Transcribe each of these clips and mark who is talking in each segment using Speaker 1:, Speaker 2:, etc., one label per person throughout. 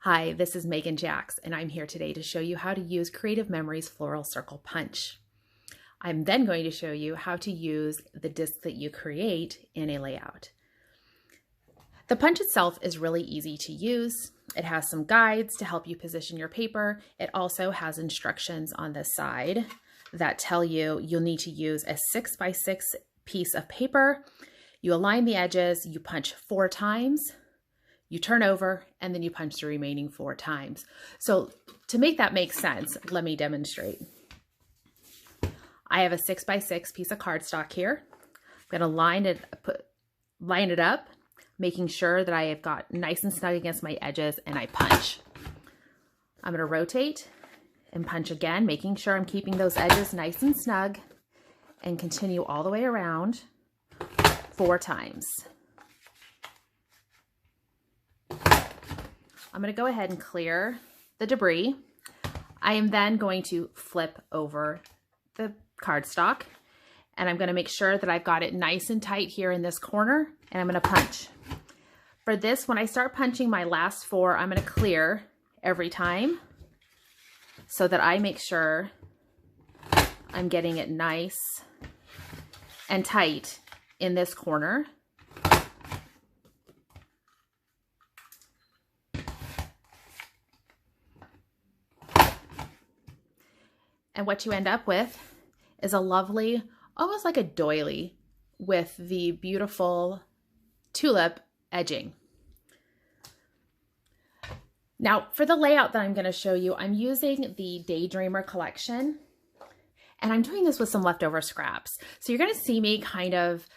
Speaker 1: Hi, this is Megan Jacks, and I'm here today to show you how to use Creative Memories Floral Circle Punch. I'm then going to show you how to use the disc that you create in a layout. The punch itself is really easy to use. It has some guides to help you position your paper. It also has instructions on the side that tell you you'll need to use a 6x6 piece of paper. You align the edges, you punch 4 times, you turn over, and then you punch the remaining 4 times. So to make that make sense, let me demonstrate. I have a 6x6 piece of cardstock here. I'm gonna line it up, making sure that I have got nice and snug against my edges, and I punch. I'm gonna rotate and punch again, making sure I'm keeping those edges nice and snug, and continue all the way around 4 times. I'm going to go ahead and clear the debris. I am then going to flip over the cardstock, and I'm going to make sure that I've got it nice and tight here in this corner, and I'm going to punch. For this, when I start punching my last 4, I'm going to clear every time so that I make sure I'm getting it nice and tight in this corner. And what you end up with is a lovely, almost like a doily with the beautiful tulip edging. Now for the layout that I'm going to show you, I'm using the Daydreamer collection, and I'm doing this with some leftover scraps. So you're going to see me kind of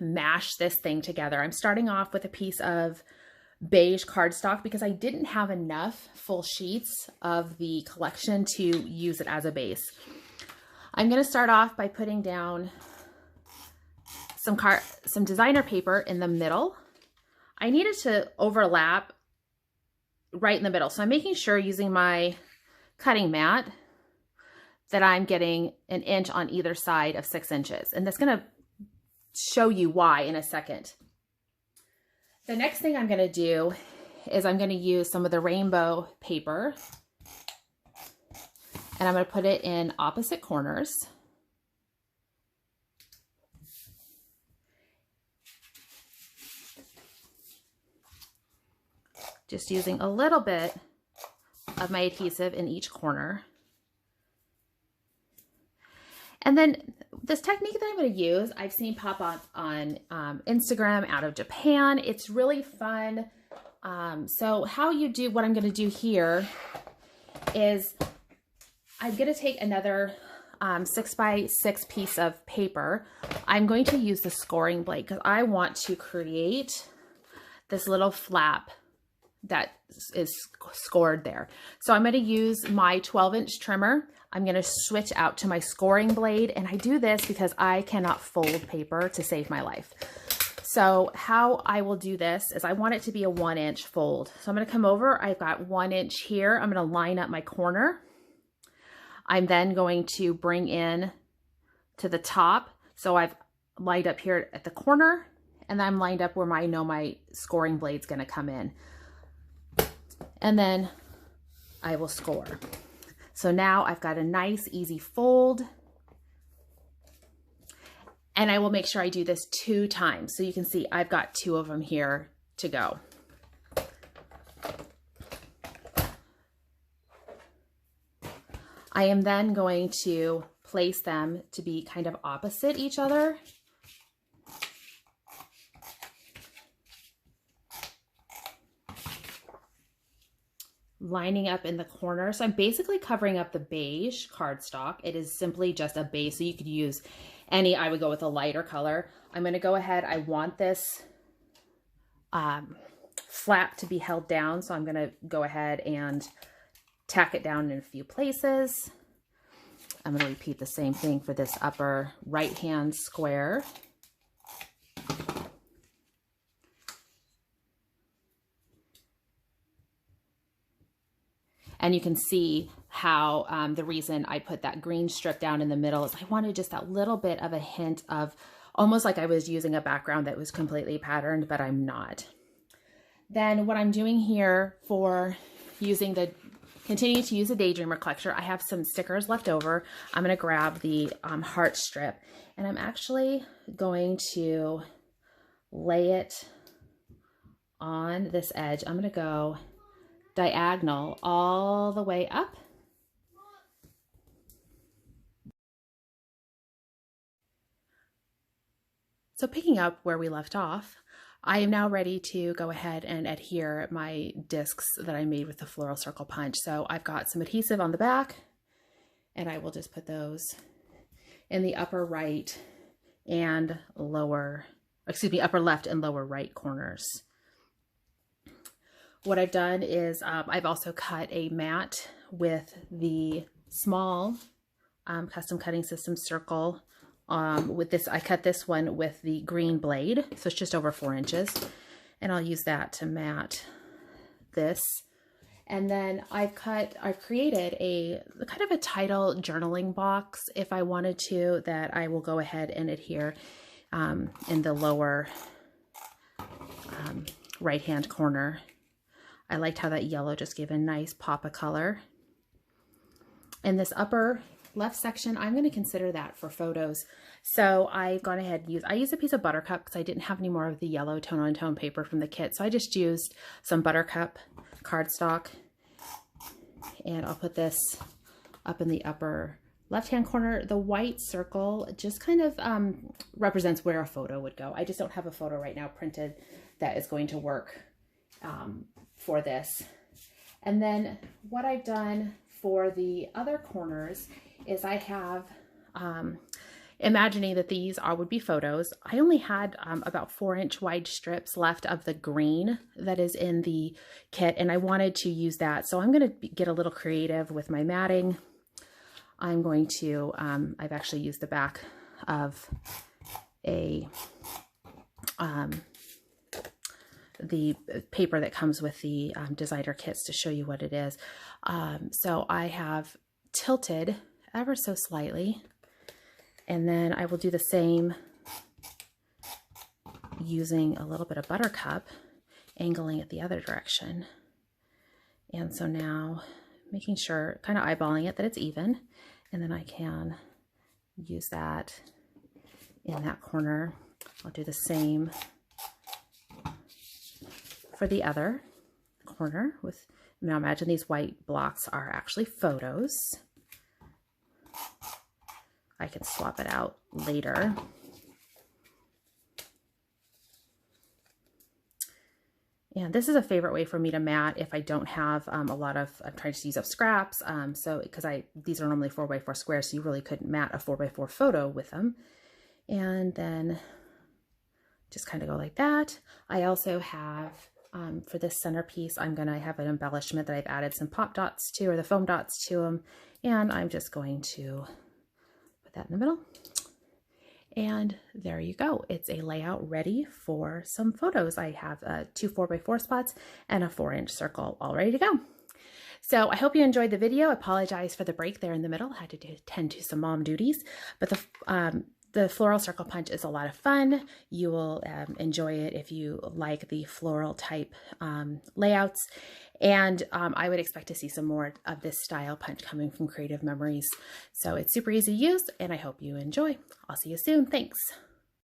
Speaker 1: mash this thing together. I'm starting off with a piece of beige cardstock because I didn't have enough full sheets of the collection to use it as a base. I'm going to start off by putting down some designer paper in the middle. I needed to overlap right in the middle, so I'm making sure using my cutting mat that I'm getting 1 inch on either side of 6 inches, and that's going to show you why in a second. The next thing I'm going to do is I'm going to use some of the rainbow paper, and I'm going to put it in opposite corners. Just using a little bit of my adhesive in each corner. And then this technique that I'm going to use, I've seen pop up on Instagram out of Japan. It's really fun. So how you do, what I'm going to do here is I'm going to take another 6x6 piece of paper. I'm going to use the scoring blade because I want to create this little flap that is scored there. So I'm going to use my 12-inch trimmer. I'm going to switch out to my scoring blade, and I do this because I cannot fold paper to save my life. So how I will do this is I want it to be a 1-inch fold. So I'm going to come over, I've got 1 inch here. I'm going to line up my corner. I'm then going to bring in to the top. So I've lined up here at the corner, and I'm lined up where I know my scoring blade's going to come in. And then I will score. So now I've got a nice easy fold, and I will make sure I do this 2 times. So you can see I've got 2 of them here to go. I am then going to place them to be kind of opposite each other. Lining up in the corner. So I'm basically covering up the beige cardstock. It is simply just a base, so you could use any, I would go with a lighter color. I'm going to go ahead, I want this flap to be held down, so I'm going to go ahead and tack it down in a few places. I'm going to repeat the same thing for this upper right hand square. And you can see how the reason I put that green strip down in the middle is I wanted just that little bit of a hint of almost like I was using a background that was completely patterned, but I'm not. Then what I'm doing here for continue to use the Daydreamer collector, I have some stickers left over. I'm going to grab the heart strip, and I'm actually going to lay it on this edge. I'm going to go diagonal all the way up. So picking up where we left off, I am now ready to go ahead and adhere my discs that I made with the floral circle punch. So I've got some adhesive on the back, and I will just put those in the upper right and lower, upper left and lower right corners. What I've done is I've also cut a mat with the small Custom Cutting System circle. With this, I cut this one with the green blade, so it's just over 4 inches, and I'll use that to mat this. And then I've created a kind of a title journaling box if I wanted to, that I will go ahead and adhere in the lower right hand corner. I liked how that yellow just gave a nice pop of color. In this upper left section, I'm going to consider that for photos. So I've gone ahead and I used a piece of Buttercup because I didn't have any more of the yellow tone-on-tone paper from the kit. So I just used some Buttercup cardstock, and I'll put this up in the upper left-hand corner. The white circle just kind of represents where a photo would go. I just don't have a photo right now printed that is going to work for this. And then what I've done for the other corners is I have, imagining that these would be photos, I only had about 4-inch wide strips left of the green that is in the kit, and I wanted to use that. So I'm going to get a little creative with my matting. I'm going to, I've actually used the back of the paper that comes with the designer kits to show you what it is. So I have tilted ever so slightly, and then I will do the same using a little bit of Buttercup, angling it the other direction. And so now making sure, kind of eyeballing it, that it's even, and then I can use that in that corner. I'll do the same for the other corner. With, now imagine these white blocks are actually photos. I can swap it out later. And this is a favorite way for me to mat if I don't have a lot of, I'm trying to use up scraps. So because these are normally 4x4 squares, so you really couldn't mat a 4x4 photo with them. And then just kind of go like that. I also have, for this centerpiece, I'm going to have an embellishment that I've added some pop dots to, or the foam dots to them. And I'm just going to put that in the middle. And there you go. It's a layout ready for some photos. I have 2 4x4 spots and a 4-inch circle all ready to go. So I hope you enjoyed the video. I apologize for the break there in the middle. I had to tend to some mom duties, but the floral circle punch is a lot of fun. You will enjoy it if you like the floral type layouts. And I would expect to see some more of this style punch coming from Creative Memories. So it's super easy to use, and I hope you enjoy. I'll see you soon. Thanks.